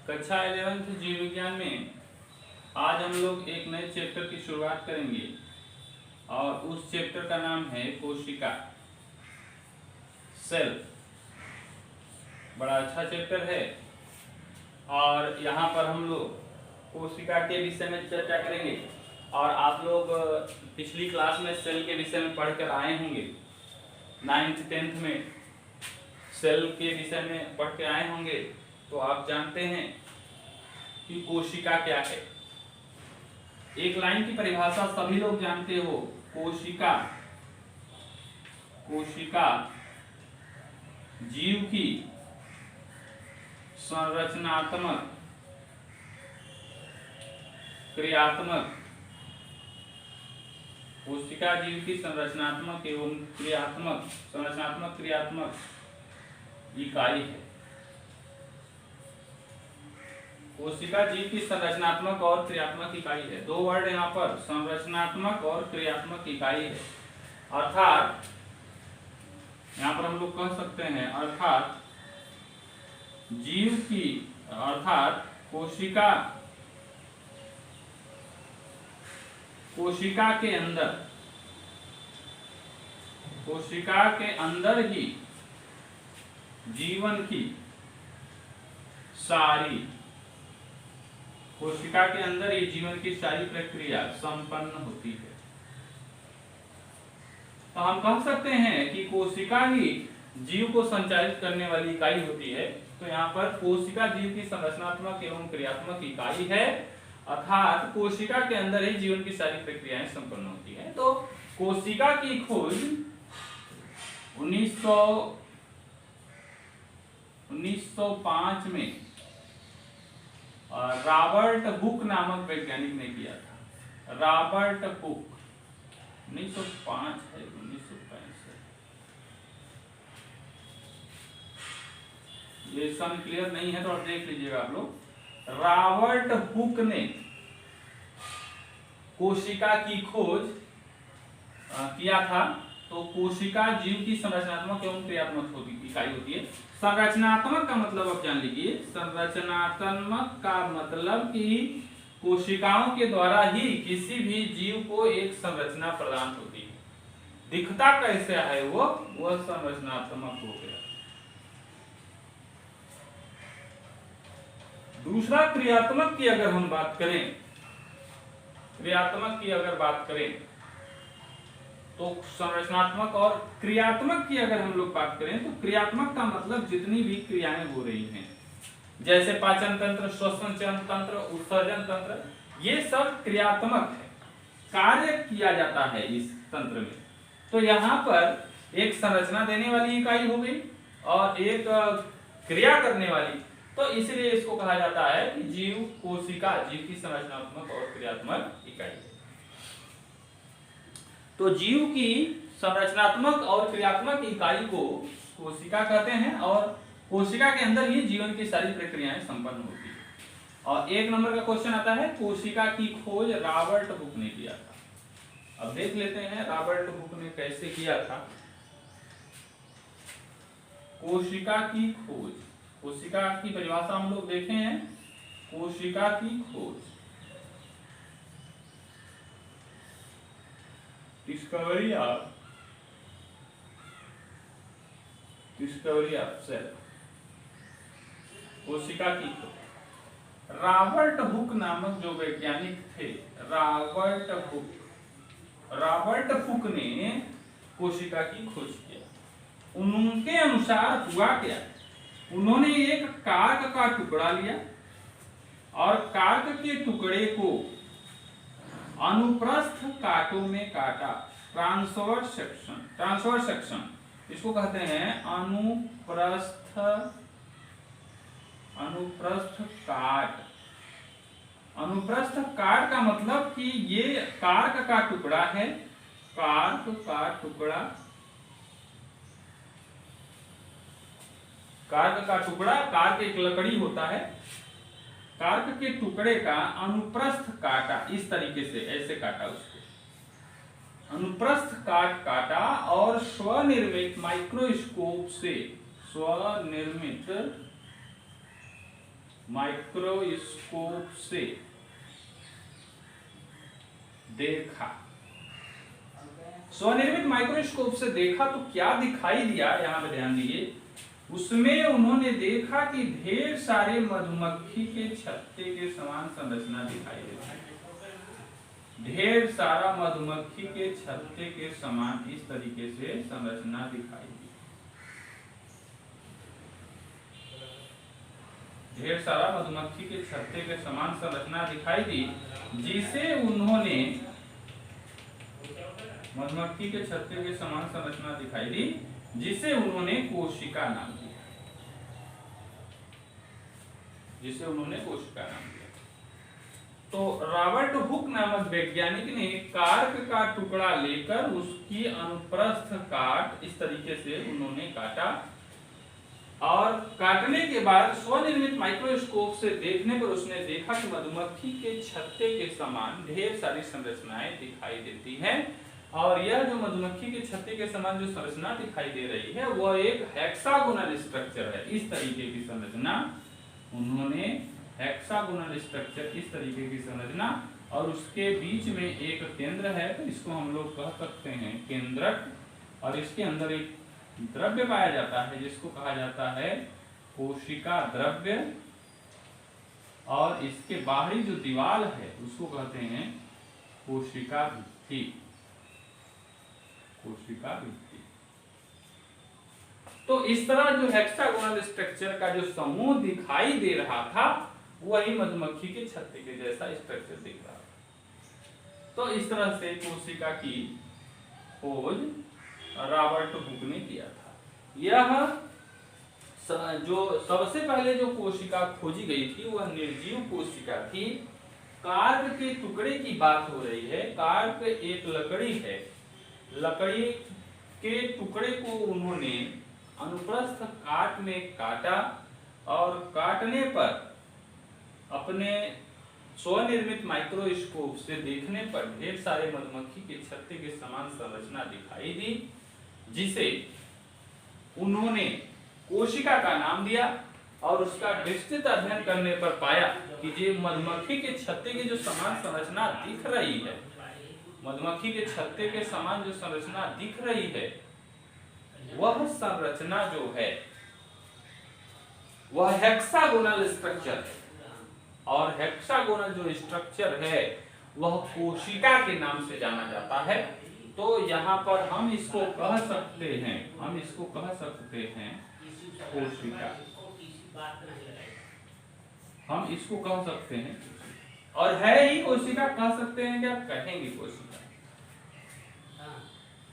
कक्षा 11th जीव विज्ञान में आज हम लोग एक नए चैप्टर की शुरुआत करेंगे और उस चैप्टर का नाम है कोशिका, सेल। बड़ा अच्छा चैप्टर है और यहाँ पर हम लोग कोशिका के विषय में चर्चा करेंगे। और आप लोग पिछली क्लास में सेल के विषय में पढ़कर आए होंगे, 9th 10th में सेल के विषय में पढ़ के आए होंगे, तो आप जानते हैं कि कोशिका क्या है। एक लाइन की परिभाषा सभी लोग जानते हो, कोशिका जीव की संरचनात्मक, क्रियात्मक, कोशिका जीव की संरचनात्मक एवं क्रियात्मक इकाई है। कोशिका जीव की संरचनात्मक और क्रियात्मक इकाई है। दो वर्ड यहाँ पर, संरचनात्मक और क्रियात्मक इकाई है। अर्थात यहाँ पर हम लोग कह सकते हैं, अर्थात जीव की, अर्थात कोशिका के अंदर ही जीवन की सारी, कोशिका के अंदर ही जीवन की सारी प्रक्रिया संपन्न होती है। तो हम कह सकते हैं कि कोशिका ही जीव को संचालित करने वाली इकाई होती है। तो यहाँ पर कोशिका जीव की संरचनात्मक एवं क्रियात्मक इकाई है, अर्थात कोशिका के अंदर ही जीवन की सारी प्रक्रियाएं संपन्न होती है। तो कोशिका की खोज 1905 में रॉबर्ट हुक नामक वैज्ञानिक ने किया था। रॉबर्ट हुक 1905 है, 1965। ये सन क्लियर नहीं है तो आप देख लीजिएगा आप लोग। रॉबर्ट हुक ने कोशिका की खोज किया था। तो कोशिका जीव की संरचनात्मक एवं क्रियात्मक इकाई होती है। संरचनात्मक का मतलब आप जान लीजिए, संरचनात्मक का मतलब कि कोशिकाओं के द्वारा ही किसी भी जीव को एक संरचना प्रदान होती है। दिखता कैसे है वह संरचनात्मक हो गया। दूसरा क्रियात्मक की अगर हम बात करें, तो संरचनात्मक और क्रियात्मक की अगर हम लोग बात करें, तो क्रियात्मक का मतलब जितनी भी क्रियाएं हो रही हैं, जैसे पाचन तंत्र, श्वसन तंत्र, उत्सर्जन तंत्र, ये सब क्रियात्मक है, कार्य किया जाता है इस तंत्र में। तो यहाँ पर एक संरचना देने वाली इकाई हो गई और एक क्रिया करने वाली, तो इसलिए इसको कहा जाता है कि जीव कोशिका जीव की संरचनात्मक और क्रियात्मक इकाई है। तो जीव की संरचनात्मक और क्रियात्मक इकाई को कोशिका कहते हैं और कोशिका के अंदर ही जीवन की सारी प्रक्रियाएं संपन्न होती है। और एक नंबर का क्वेश्चन आता है, कोशिका की खोज रॉबर्ट हुक ने किया था। अब देख लेते हैं रॉबर्ट हुक ने कैसे किया था। कोशिका की खोज, कोशिका की परिभाषा हम लोग देखे हैं। कोशिका की खोज, डिस्कवरी ऑफ सेल, कोशिका की खोज। रॉबर्ट हुक नामक जो वैज्ञानिक थे, रॉबर्ट हुक ने कोशिका की खोज किया। उनके अनुसार हुआ क्या, उन्होंने एक कार्क का टुकड़ा लिया और कार्क के टुकड़े को अनुप्रस्थ कांटों में काटा। ट्रांसवर्स सेक्शन इसको कहते हैं, अनुप्रस्थ काट। अनुप्रस्थ काट का मतलब कि ये कार्क का टुकड़ा है, कार्क का टुकड़ा, कार्क एक लकड़ी होता है, कार्क के टुकड़े का अनुप्रस्थ काटा, इस तरीके से ऐसे काटा उसको, अनुप्रस्थ काटा और स्वनिर्मित माइक्रोस्कोप से, स्वनिर्मित माइक्रोस्कोप से देखा, स्वनिर्मित माइक्रोस्कोप से देखा तो क्या दिखाई दिया, यहां पे ध्यान दीजिए। उसमें उन्होंने देखा कि ढेर सारे मधुमक्खी के छत्ते के समान संरचना दिखाई देती है। ढेर सारा मधुमक्खी के छत्ते के समान इस तरीके से संरचना दिखाई दी। ढेर सारा मधुमक्खी के छत्ते के समान संरचना दिखाई दी, जिसे उन्होंने मधुमक्खी के छत्ते के समान संरचना दिखाई दी, जिसे उन्होंने कोशिका नाम दिया। जिसे उन्होंने कोशिका नाम दिया। तो रॉबर्ट हुक नामक वैज्ञानिक ने कार्क का टुकड़ा लेकर उसकी अनुप्रस्थ काट इस तरीके से उन्होंने काटा, और काटने के बाद स्वनिर्मित माइक्रोस्कोप से देखने पर उसने देखा कि मधुमक्खी के छत्ते के समान ढेर सारी संरचनाएं दिखाई देती हैं, और यह जो मधुमक्खी के छत्ते के समान जो संरचना दिखाई दे रही है वह एक हेक्सागोनल स्ट्रक्चर है। इस तरीके की संरचना उन्होंने हेक्सागोनल स्ट्रक्चर, इस तरीके की संरचना, और उसके बीच में एक केंद्र है, तो इसको हम लोग कह सकते हैं केंद्रक, और इसके अंदर एक द्रव्य पाया जाता है जिसको कहा जाता है कोशिका द्रव्य, और इसके बाहरी जो दीवार है उसको कहते हैं कोशिका भित्ति। कोशिका भित्ति। तो इस तरह जो हेक्सागोनल स्ट्रक्चर का जो समूह दिखाई दे रहा था वही मधुमक्खी के छत्ते के जैसा स्ट्रक्चर दिख रहा था। तो इस तरह से कोशिका की खोज रॉबर्ट हुक ने किया था। यह जो सबसे पहले जो कोशिका खोजी गई थी वह निर्जीव कोशिका थी। कार्क के टुकड़े की बात हो रही है। कार्क एक लकड़ी है। लकड़ी के टुकड़े को उन्होंने अनुप्रस्थ काट में काटा, और काटने पर अपने स्वनिर्मित माइक्रोस्कोप से देखने पर ढेर सारे मधुमक्खी के छत्ते के समान संरचना दिखाई दी, जिसे उन्होंने कोशिका का नाम दिया, और उसका विस्तृत अध्ययन करने पर पाया कि जो मधुमक्खी के छत्ते की जो समान संरचना दिख रही है, मधुमक्खी के छत्ते के समान जो संरचना दिख रही है, वह संरचना जो है वह हेक्सागोनल स्ट्रक्चर है, और हेक्सागोनल जो स्ट्रक्चर है वह कोशिका के नाम से जाना जाता है। तो यहाँ पर हम इसको कह सकते हैं, कोशिका, हम इसको कह सकते हैं, और है ही कोशिका, कह सकते हैं क्या, कहेंगे कोशिका।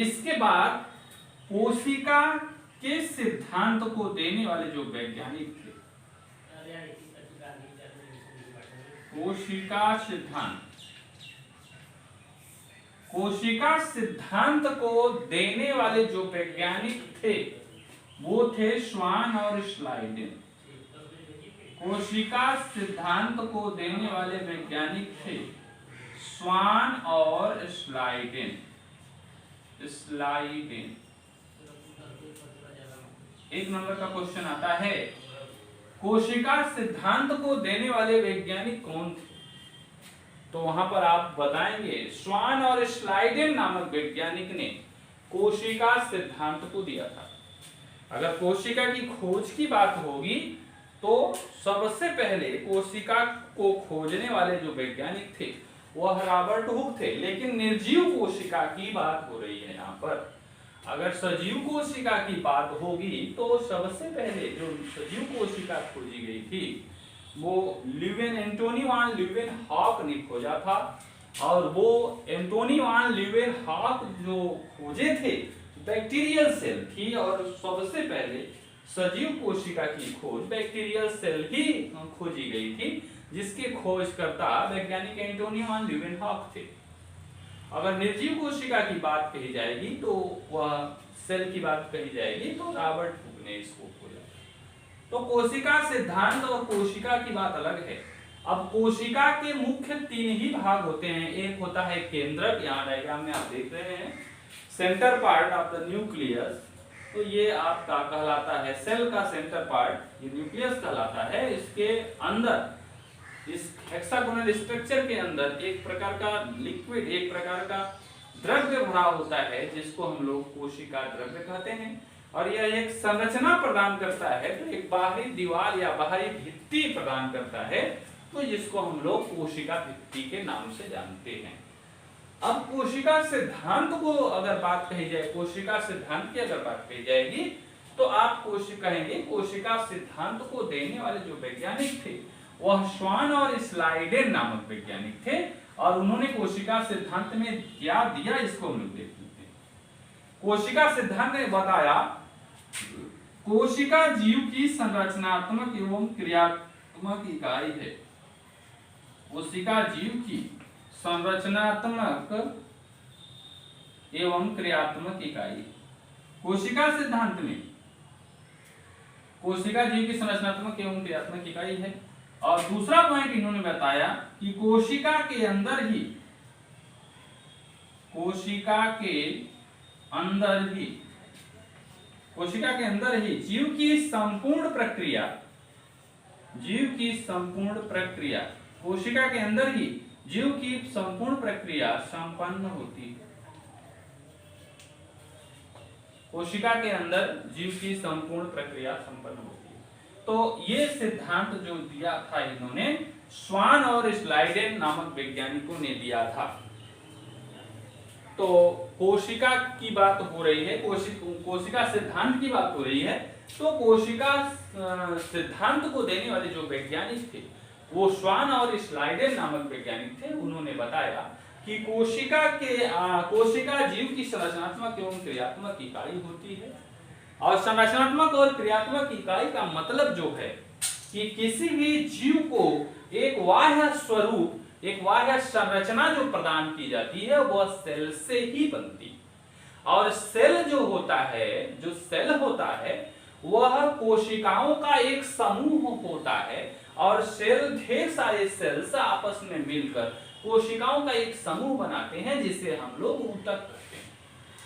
इसके बाद कोशिका के सिद्धांत को देने वाले जो वैज्ञानिक थे, कोशिका सिद्धांत को देने वाले जो वैज्ञानिक थे वो थे स्वान और श्लाइडेन। कोशिका सिद्धांत को देने वाले वैज्ञानिक थे स्वान और श्लाइडेन। एक नंबर का क्वेश्चन आता है, कोशिका सिद्धांत को देने वाले वैज्ञानिक कौन थे? तो वहां पर आप बताएंगे स्वान और श्लाइडेन नामक वैज्ञानिक ने कोशिका सिद्धांत को दिया था। अगर कोशिका की खोज की बात होगी तो सबसे पहले कोशिका को खोजने वाले जो वैज्ञानिक थे वह रॉबर्ट हुक थे, लेकिन निर्जीव कोशिका की बात हो रही है यहाँ पर। अगर सजीव कोशिका की बात होगी तो सबसे पहले जो सजीव कोशिका खोजी गई थी वो एंटोनी वान ल्यूवेनहॉक ने खोजा था, और वो एंटोनी वान ल्यूवेनहॉक जो खोजे थे बैक्टीरियल सेल थी, और सबसे पहले सजीव कोशिका की खोज बैक्टीरियल सेल ही खोजी गई थी, जिसके खोजकर्ता वैज्ञानिक एंटोनी वान ल्यूवेनहॉक थे। अगर निर्जीव कोशिका की बात कही जाएगी तो वह सेल की बात कही जाएगी तो रॉबर्ट हुक ने इसको खोजा। तो कोशिका सिद्धांत और कोशिका की बात अलग है। अब कोशिका के मुख्य 3 ही भाग होते हैं। एक होता है केंद्रक, यहाँ डायग्राम में आप देख रहे हैं, centre part of the nucleus, तो ये आपका कहलाता है सेल का सेंटर पार्ट, ये न्यूक्लियस कहलाता है। इसके अंदर इस हेक्सागोनल स्ट्रक्चर के अंदर एक प्रकार का लिक्विड, एक प्रकार का द्रव्य भरा होता है जिसको हम लोग कोशिका द्रव्य कहते हैं। और यह एक संरचना प्रदान करता है, तो एक बाहरी दीवार या बाहरी भित्ति प्रदान करता है, तो जिसको हम लोग कोशिका भित्ति के नाम से जानते हैं। अब कोशिका सिद्धांत को अगर बात कही जाए, कोशिका सिद्धांत की अगर बात कही जाएगी तो आप कहेंगे कोशिका सिद्धांत को देने वाले जो वैज्ञानिक थे वह श्वान और स्लाइडेन नामक वैज्ञानिक थे। और उन्होंने कोशिका सिद्धांत में क्या दिया इसको हम लोग देख लेते हैं। कोशिका सिद्धांत ने बताया कोशिका जीव की संरचनात्मक एवं क्रियात्मक इकाई है। कोशिका जीव की संरचनात्मक एवं क्रियात्मक इकाई। कोशिका सिद्धांत में कोशिका जीव की संरचनात्मक एवं क्रियात्मक इकाई है। और दूसरा पॉइंट इन्होंने बताया कि कोशिका के अंदर ही जीव की संपूर्ण प्रक्रिया कोशिका के अंदर ही जीव की संपूर्ण प्रक्रिया संपन्न होती है। कोशिका के अंदर जीव की संपूर्ण प्रक्रिया संपन्न होती है। तो ये सिद्धांत जो दिया था इन्होंने श्वान और स्लाइडेन नामक वैज्ञानिकों ने दिया था। तो कोशिका की बात हो रही है, कोशिका सिद्धांत की बात हो रही है। तो कोशिका सिद्धांत को देने वाले जो वैज्ञानिक थे वो श्वान और स्लाइडेन नामक वैज्ञानिक थे। उन्होंने बताया कि कोशिका जीव की संरचनात्मक एवं क्रियात्मक इकाई होती है। और संरचनात्मक और क्रियात्मक इकाई का मतलब जो है कि किसी भी जीव को एक बाह्य स्वरूप, एक बाह्य संरचना जो प्रदान की जाती है वह सेल से ही बनती है। और सेल जो होता है वह कोशिकाओं का एक समूह होता है। और सेल, ढेर सारे सेल्स आपस में मिलकर कोशिकाओं का एक समूह बनाते हैं जिसे हम लोग ऊतक कहते हैं।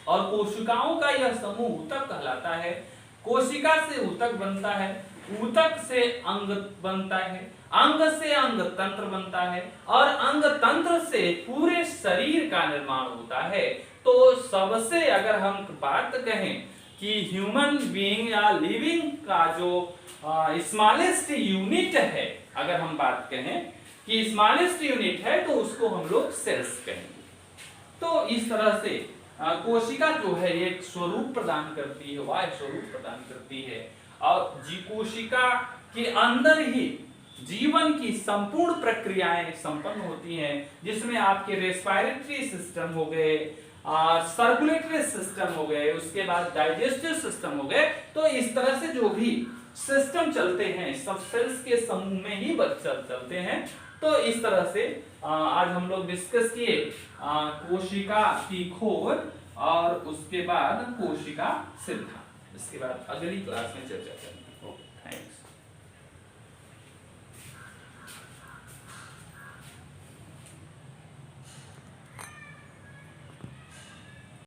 और कोशिकाओं का यह समूह ऊतक कहलाता है। कोशिका से ऊतक बनता है, ऊतक से अंग बनता है, अंग से अंग तंत्र बनता है और अंग तंत्र से पूरे शरीर का निर्माण होता है। तो सबसे अगर हम बात कहें कि ह्यूमन बीइंग या लिविंग का जो स्मॉलेस्ट यूनिट है, अगर हम बात कहें कि स्मॉलेस्ट यूनिट है तो उसको हम लोग सेल्स कहेंगे। तो इस तरह से कोशिका जो है एक स्वरूप प्रदान करती है, वाह्य स्वरूप प्रदान करती है। और कोशिका के अंदर ही जीवन की संपूर्ण प्रक्रियाएं संपन्न होती हैं, जिसमें आपके रेस्पिरेटरी सिस्टम हो गए, सर्कुलेटरी सिस्टम हो गए, उसके बाद डाइजेस्टिव सिस्टम हो गए। तो इस तरह से जो भी सिस्टम चलते हैं सब सेल्स के समूह में ही चलते हैं। तो इस तरह से आज हम लोग डिस्कस किए कोशिका की खोज और उसके बाद कोशिका सिद्धांत। इसके बाद अगली क्लास में चर्चा करेंगे।